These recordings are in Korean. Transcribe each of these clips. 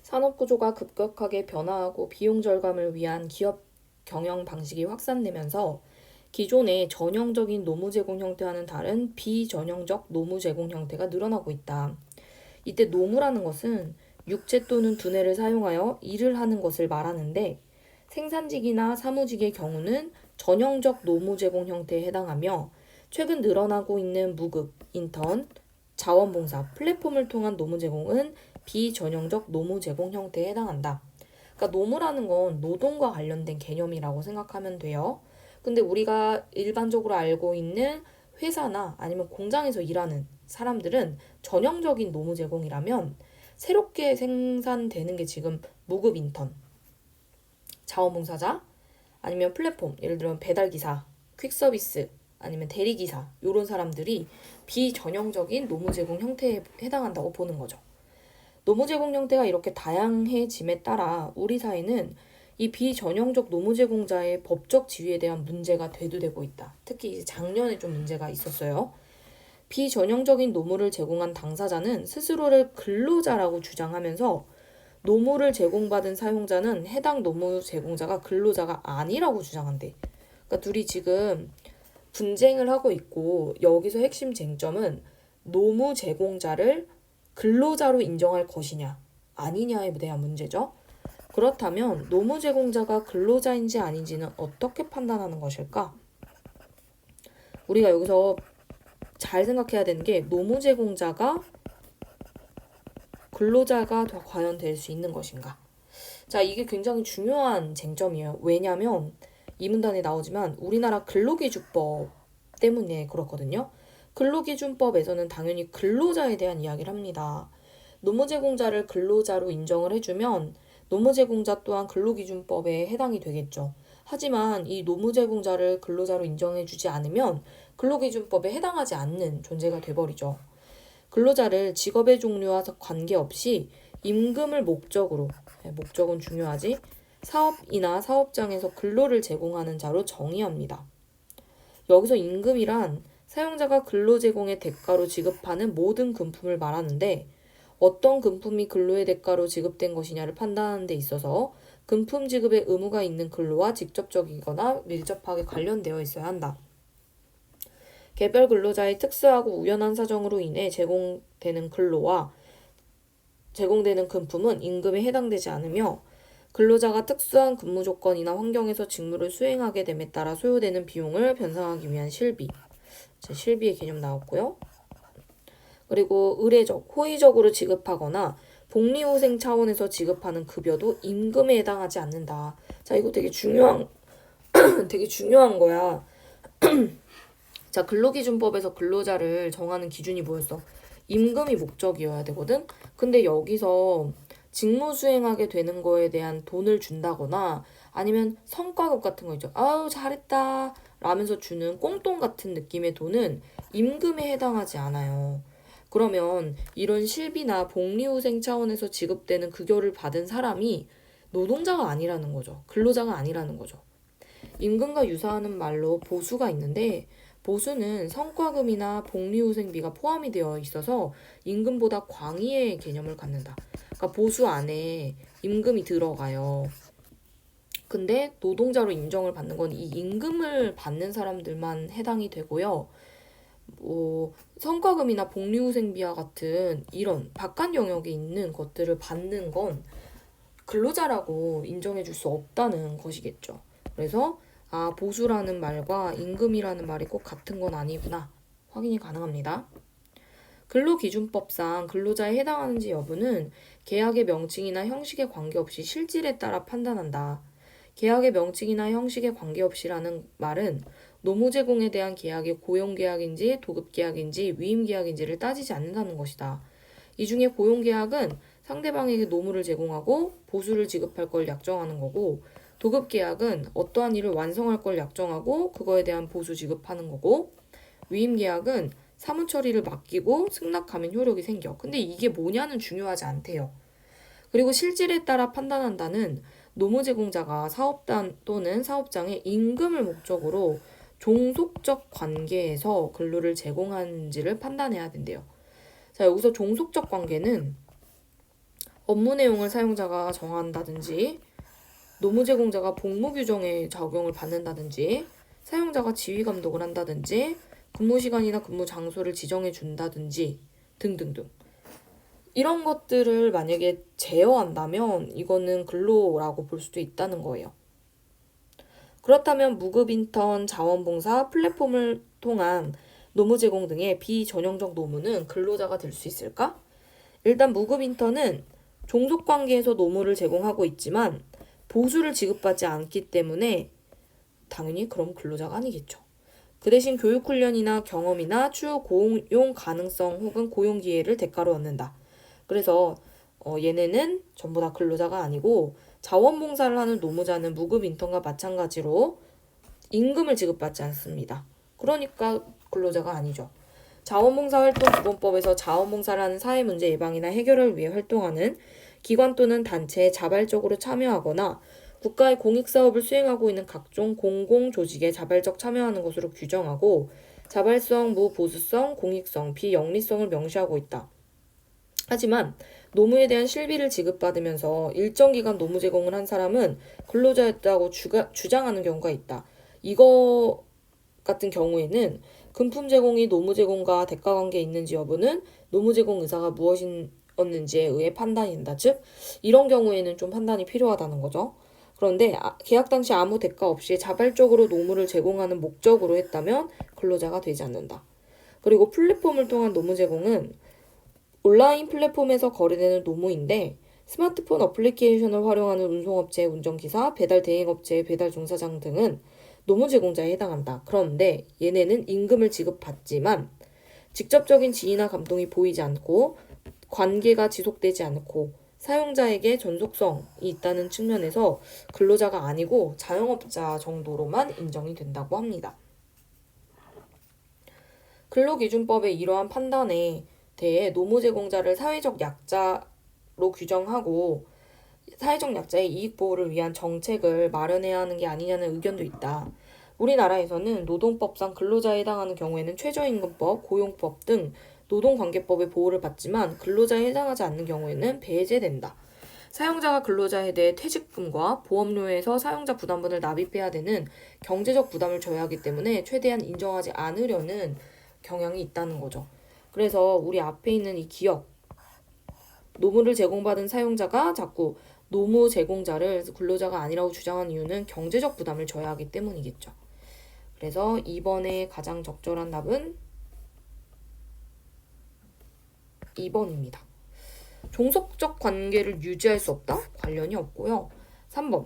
산업 구조가 급격하게 변화하고 비용 절감을 위한 기업 경영 방식이 확산되면서 기존의 전형적인 노무 제공 형태와는 다른 비전형적 노무 제공 형태가 늘어나고 있다. 이때 노무라는 것은 육체 또는 두뇌를 사용하여 일을 하는 것을 말하는데 생산직이나 사무직의 경우는 전형적 노무 제공 형태에 해당하며 최근 늘어나고 있는 무급, 인턴, 자원봉사, 플랫폼을 통한 노무 제공은 비전형적 노무 제공 형태에 해당한다. 그러니까 노무라는 건 노동과 관련된 개념이라고 생각하면 돼요. 근데 우리가 일반적으로 알고 있는 회사나 아니면 공장에서 일하는 사람들은 전형적인 노무 제공이라면 새롭게 생산되는 게 지금 무급 인턴, 자원봉사자, 아니면 플랫폼, 예를 들면 배달기사, 퀵서비스, 아니면 대리기사 이런 사람들이 비전형적인 노무 제공 형태에 해당한다고 보는 거죠. 노무 제공 형태가 이렇게 다양해짐에 따라 우리 사회는 이 비전형적 노무 제공자의 법적 지위에 대한 문제가 대두되고 있다. 특히 작년에 좀 문제가 있었어요. 비전형적인 노무를 제공한 당사자는 스스로를 근로자라고 주장하면서 노무를 제공받은 사용자는 해당 노무 제공자가 근로자가 아니라고 주장한대. 그러니까 둘이 지금 분쟁을 하고 있고 여기서 핵심 쟁점은 노무 제공자를 근로자로 인정할 것이냐 아니냐에 대한 문제죠. 그렇다면 노무 제공자가 근로자인지 아닌지는 어떻게 판단하는 것일까? 우리가 여기서 잘 생각해야 되는 게 노무 제공자가 근로자가 과연 될 수 있는 것인가? 자, 이게 굉장히 중요한 쟁점이에요. 왜냐하면 이 문단에 나오지만 우리나라 근로기준법 때문에 그렇거든요. 근로기준법에서는 당연히 근로자에 대한 이야기를 합니다. 노무제공자를 근로자로 인정을 해주면 노무제공자 또한 근로기준법에 해당이 되겠죠. 하지만 이 노무제공자를 근로자로 인정해주지 않으면 근로기준법에 해당하지 않는 존재가 돼버리죠. 근로자를 직업의 종류와 관계없이 임금을 목적으로, 목적은 중요하지, 사업이나 사업장에서 근로를 제공하는 자로 정의합니다. 여기서 임금이란 사용자가 근로 제공의 대가로 지급하는 모든 금품을 말하는데 어떤 금품이 근로의 대가로 지급된 것이냐를 판단하는 데 있어서 금품 지급의 의무가 있는 근로와 직접적이거나 밀접하게 관련되어 있어야 한다. 개별 근로자의 특수하고 우연한 사정으로 인해 제공되는 근로와 제공되는 금품은 임금에 해당되지 않으며 근로자가 특수한 근무 조건이나 환경에서 직무를 수행하게 됨에 따라 소요되는 비용을 변상하기 위한 실비. 실비의 개념 나왔고요. 그리고 의례적, 호의적으로 지급하거나 복리후생 차원에서 지급하는 급여도 임금에 해당하지 않는다. 자, 이거 되게 중요한 거야. 자, 근로기준법에서 근로자를 정하는 기준이 뭐였어? 임금이 목적이어야 되거든? 근데 여기서 직무 수행하게 되는 거에 대한 돈을 준다거나 아니면 성과급 같은 거 있죠. 아우, 잘했다 라면서 주는 꽁돈 같은 느낌의 돈은 임금에 해당하지 않아요. 그러면 이런 실비나 복리후생 차원에서 지급되는 급여를 받은 사람이 노동자가 아니라는 거죠. 근로자가 아니라는 거죠. 임금과 유사하는 말로 보수가 있는데 보수는 성과금이나 복리후생비가 포함이 되어 있어서 임금보다 광의의 개념을 갖는다. 그러니까 보수 안에 임금이 들어가요. 근데 노동자로 인정을 받는 건 이 임금을 받는 사람들만 해당이 되고요. 성과금이나 복리후생비와 같은 이런 바깥 영역에 있는 것들을 받는 건 근로자라고 인정해 줄 수 없다는 것이겠죠. 그래서 보수라는 말과 임금이라는 말이 꼭 같은 건 아니구나 확인이 가능합니다. 근로기준법상 근로자에 해당하는지 여부는 계약의 명칭이나 형식에 관계없이 실질에 따라 판단한다. 계약의 명칭이나 형식에 관계없이라는 말은 노무 제공에 대한 계약이 고용계약인지 도급계약인지 위임계약인지를 따지지 않는다는 것이다. 이 중에 고용계약은 상대방에게 노무를 제공하고 보수를 지급할 걸 약정하는 거고 도급계약은 어떠한 일을 완성할 걸 약정하고 그거에 대한 보수 지급하는 거고 위임계약은 사무 처리를 맡기고 승낙하면 효력이 생겨. 근데 이게 뭐냐는 중요하지 않대요. 그리고 실질에 따라 판단한다는 노무 제공자가 사업단 또는 사업장에 임금을 목적으로 종속적 관계에서 근로를 제공하는지를 판단해야 된대요. 자, 여기서 종속적 관계는 업무 내용을 사용자가 정한다든지, 노무 제공자가 복무 규정에 적용을 받는다든지, 사용자가 지휘 감독을 한다든지, 근무 시간이나 근무 장소를 지정해 준다든지 등등등. 이런 것들을 만약에 제어한다면 이거는 근로라고 볼 수도 있다는 거예요. 그렇다면 무급 인턴, 자원봉사, 플랫폼을 통한 노무 제공 등의 비전형적 노무는 근로자가 될 수 있을까? 일단 무급 인턴은 종속관계에서 노무를 제공하고 있지만 보수를 지급받지 않기 때문에 당연히 그럼 근로자가 아니겠죠. 그 대신 교육훈련이나 경험이나 추후 고용 가능성 혹은 고용 기회를 대가로 얻는다. 그래서 얘네는 전부 다 근로자가 아니고 자원봉사를 하는 노무자는 무급 인턴과 마찬가지로 임금을 지급받지 않습니다. 그러니까 근로자가 아니죠. 자원봉사활동기본법에서 자원봉사를 하는 사회문제 예방이나 해결을 위해 활동하는 기관 또는 단체에 자발적으로 참여하거나 국가의 공익사업을 수행하고 있는 각종 공공조직에 자발적 참여하는 것으로 규정하고 자발성, 무보수성, 공익성, 비영리성을 명시하고 있다. 하지만 노무에 대한 실비를 지급받으면서 일정 기간 노무 제공을 한 사람은 근로자였다고 주장하는 경우가 있다. 이거 같은 경우에는 금품 제공이 노무 제공과 대가 관계에 있는지 여부는 노무 제공 의사가 무엇이었는지에 의해 판단이 된다. 즉 이런 경우에는 좀 판단이 필요하다는 거죠. 그런데 계약 당시 아무 대가 없이 자발적으로 노무를 제공하는 목적으로 했다면 근로자가 되지 않는다. 그리고 플랫폼을 통한 노무 제공은 온라인 플랫폼에서 거래되는 노무인데 스마트폰 어플리케이션을 활용하는 운송업체의 운전기사, 배달 대행업체의 배달 종사장 등은 노무 제공자에 해당한다. 그런데 얘네는 임금을 지급받지만 직접적인 지위나 감동이 보이지 않고 관계가 지속되지 않고 사용자에게 전속성이 있다는 측면에서 근로자가 아니고 자영업자 정도로만 인정이 된다고 합니다. 근로기준법의 이러한 판단에 대해 노무 제공자를 사회적 약자로 규정하고 사회적 약자의 이익 보호를 위한 정책을 마련해야 하는 게 아니냐는 의견도 있다. 우리나라에서는 노동법상 근로자에 해당하는 경우에는 최저임금법, 고용법 등 노동관계법의 보호를 받지만 근로자에 해당하지 않는 경우에는 배제된다. 사용자가 근로자에 대해 퇴직금과 보험료에서 사용자 부담분을 납입해야 되는 경제적 부담을 져야 하기 때문에 최대한 인정하지 않으려는 경향이 있다는 거죠. 그래서 우리 앞에 있는 이 기억, 노무를 제공받은 사용자가 자꾸 노무 제공자를 근로자가 아니라고 주장한 이유는 경제적 부담을 져야 하기 때문이겠죠. 그래서 이번에 가장 적절한 답은 2번입니다. 종속적 관계를 유지할 수 없다? 관련이 없고요. 3번.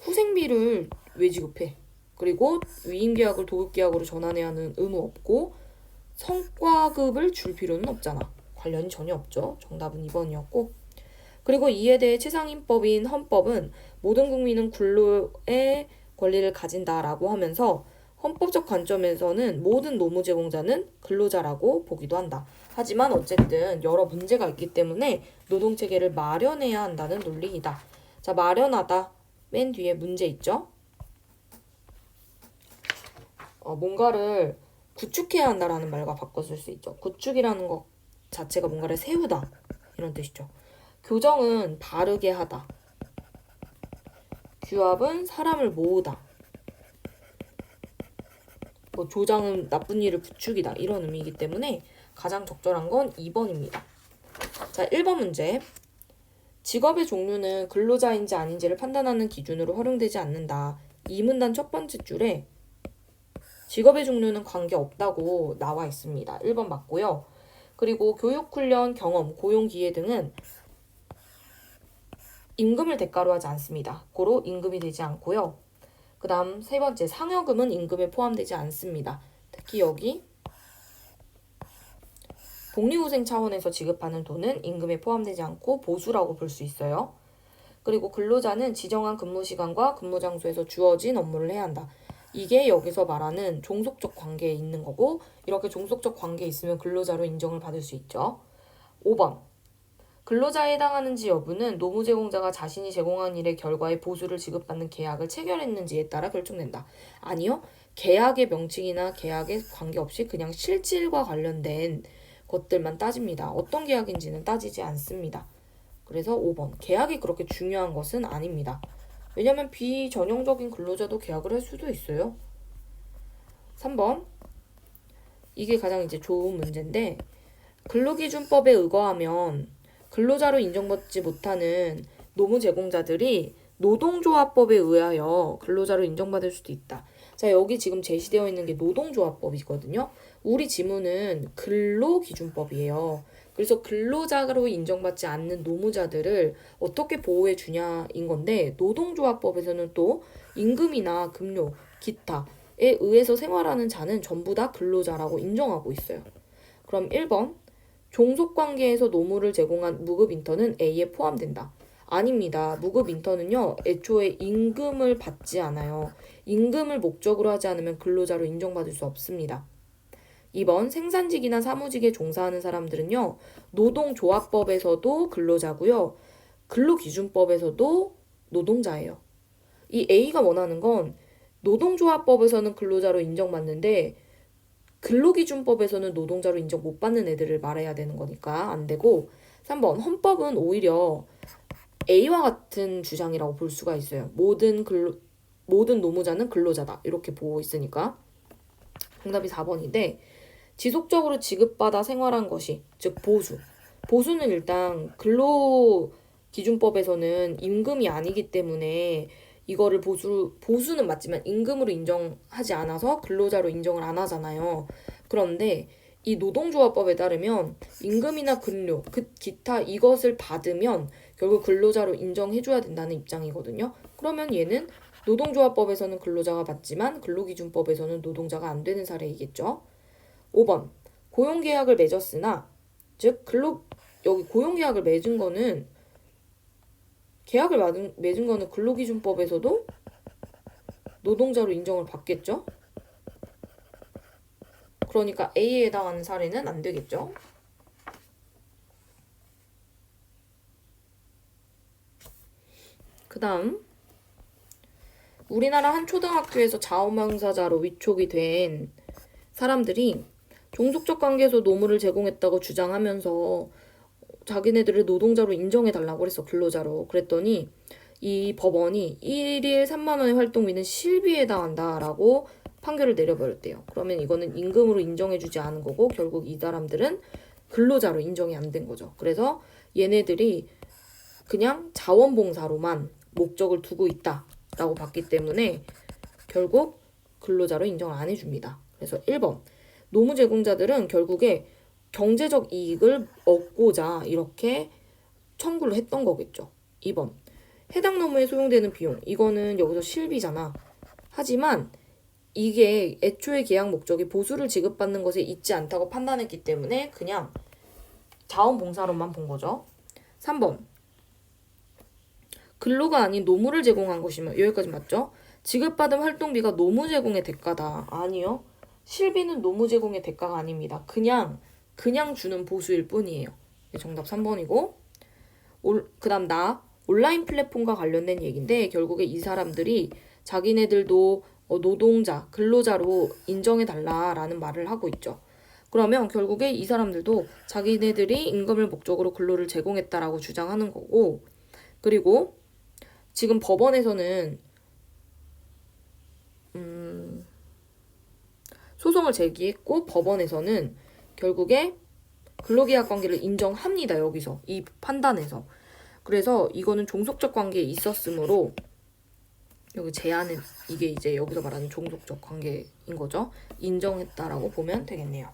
후생비를 왜 지급해? 그리고 위임계약을 도급계약으로 전환해야 하는 의무 없고 성과급을 줄 필요는 없잖아. 관련이 전혀 없죠. 정답은 2번이었고 그리고 이에 대해 최상임법인 헌법은 모든 국민은 근로의 권리를 가진다라고 하면서 헌법적 관점에서는 모든 노무 제공자는 근로자라고 보기도 한다. 하지만 어쨌든 여러 문제가 있기 때문에 노동체계를 마련해야 한다는 논리이다. 자, 마련하다. 맨 뒤에 문제 있죠? 뭔가를 구축해야 한다라는 말과 바꿔 쓸 수 있죠. 구축이라는 것 자체가 뭔가를 세우다. 이런 뜻이죠. 교정은 바르게 하다. 규합은 사람을 모으다. 조장은 나쁜 일을 부추기다. 이런 의미이기 때문에 가장 적절한 건 2번입니다. 자, 1번 문제. 직업의 종류는 근로자인지 아닌지를 판단하는 기준으로 활용되지 않는다. 이 문단 첫 번째 줄에 직업의 종류는 관계없다고 나와 있습니다. 1번 맞고요. 그리고 교육, 훈련, 경험, 고용 기회 등은 임금을 대가로 하지 않습니다. 고로 임금이 되지 않고요. 그 다음 세 번째, 상여금은 임금에 포함되지 않습니다. 특히 여기 복리후생 차원에서 지급하는 돈은 임금에 포함되지 않고 보수라고 볼 수 있어요. 그리고 근로자는 지정한 근무 시간과 근무 장소에서 주어진 업무를 해야 한다. 이게 여기서 말하는 종속적 관계에 있는 거고 이렇게 종속적 관계에 있으면 근로자로 인정을 받을 수 있죠. 5번. 근로자에 해당하는지 여부는 노무 제공자가 자신이 제공한 일의 결과에 보수를 지급받는 계약을 체결했는지에 따라 결정된다. 아니요. 계약의 명칭이나 계약에 관계없이 그냥 실질과 관련된 것들만 따집니다. 어떤 계약인지는 따지지 않습니다. 그래서 5번. 계약이 그렇게 중요한 것은 아닙니다. 왜냐면 비전형적인 근로자도 계약을 할 수도 있어요. 3번. 이게 가장 이제 좋은 문제인데 근로기준법에 의거하면 근로자로 인정받지 못하는 노무 제공자들이 노동조합법에 의하여 근로자로 인정받을 수도 있다. 자, 여기 지금 제시되어 있는 게 노동조합법이거든요. 우리 지문은 근로기준법이에요. 그래서 근로자로 인정받지 않는 노무자들을 어떻게 보호해 주냐인 건데 노동조합법에서는 또 임금이나 급료, 기타에 의해서 생활하는 자는 전부 다 근로자라고 인정하고 있어요. 그럼 1번. 종속관계에서 노무를 제공한 무급 인턴은 A에 포함된다. 아닙니다. 무급 인턴은요, 애초에 임금을 받지 않아요. 임금을 목적으로 하지 않으면 근로자로 인정받을 수 없습니다. 2번. 생산직이나 사무직에 종사하는 사람들은요, 노동조합법에서도 근로자고요, 근로기준법에서도 노동자예요. 이 A가 원하는 건 노동조합법에서는 근로자로 인정받는데 근로기준법에서는 노동자로 인정 못 받는 애들을 말해야 되는 거니까 안 되고 3번. 헌법은 오히려 A와 같은 주장이라고 볼 수가 있어요. 모든 노무자는 근로자다. 이렇게 보고 있으니까. 정답이 4번인데 지속적으로 지급받아 생활한 것이, 즉 보수. 보수는 일단 근로기준법에서는 임금이 아니기 때문에 이거를 보수는 맞지만 임금으로 인정하지 않아서 근로자로 인정을 안 하잖아요. 그런데 이 노동조합법에 따르면 임금이나 근로, 기타 이것을 받으면 결국 근로자로 인정해줘야 된다는 입장이거든요. 그러면 얘는 노동조합법에서는 근로자가 맞지만 근로기준법에서는 노동자가 안 되는 사례이겠죠. 5번. 고용계약을 맺었으나, 즉 여기 고용계약을 맺은 거는 계약을 맺은 거는 근로기준법에서도 노동자로 인정을 받겠죠? 그러니까 A에 해당하는 사례는 안 되겠죠? 그 다음 우리나라 한 초등학교에서 자원봉사자로 위촉이 된 사람들이 종속적 관계에서 노무를 제공했다고 주장하면서 자기네들을 노동자로 인정해달라고 그랬어. 근로자로. 그랬더니 이 법원이 1일 3만 원의 활동비는 실비에 해당한다라고 판결을 내려버렸대요. 그러면 이거는 임금으로 인정해주지 않은 거고 결국 이 사람들은 근로자로 인정이 안 된 거죠. 그래서 얘네들이 그냥 자원봉사로만 목적을 두고 있다라고 봤기 때문에 결국 근로자로 인정을 안 해줍니다. 그래서 1번. 노무 제공자들은 결국에 경제적 이익을 얻고자 이렇게 청구를 했던 거겠죠. 2번. 해당 노무에 소요되는 비용. 이거는 여기서 실비잖아. 하지만 이게 애초에 계약 목적이 보수를 지급받는 것에 있지 않다고 판단했기 때문에 그냥 자원봉사로만 본 거죠. 3번. 근로가 아닌 노무를 제공한 것이면 여기까지 맞죠? 지급받은 활동비가 노무 제공의 대가다. 아니요. 실비는 노무 제공의 대가가 아닙니다. 그냥 주는 보수일 뿐이에요. 정답 3번이고 그 다음 온라인 플랫폼과 관련된 얘기인데 결국에 이 사람들이 자기네들도 노동자, 근로자로 인정해달라라는 말을 하고 있죠. 그러면 결국에 이 사람들도 자기네들이 임금을 목적으로 근로를 제공했다라고 주장하는 거고 그리고 지금 법원에서는 소송을 제기했고 법원에서는 결국에 근로계약 관계를 인정합니다. 여기서 이 판단에서. 그래서 이거는 종속적 관계에 있었으므로 여기 제한은 이게 이제 여기서 말하는 종속적 관계인 거죠. 인정했다라고 보면 되겠네요.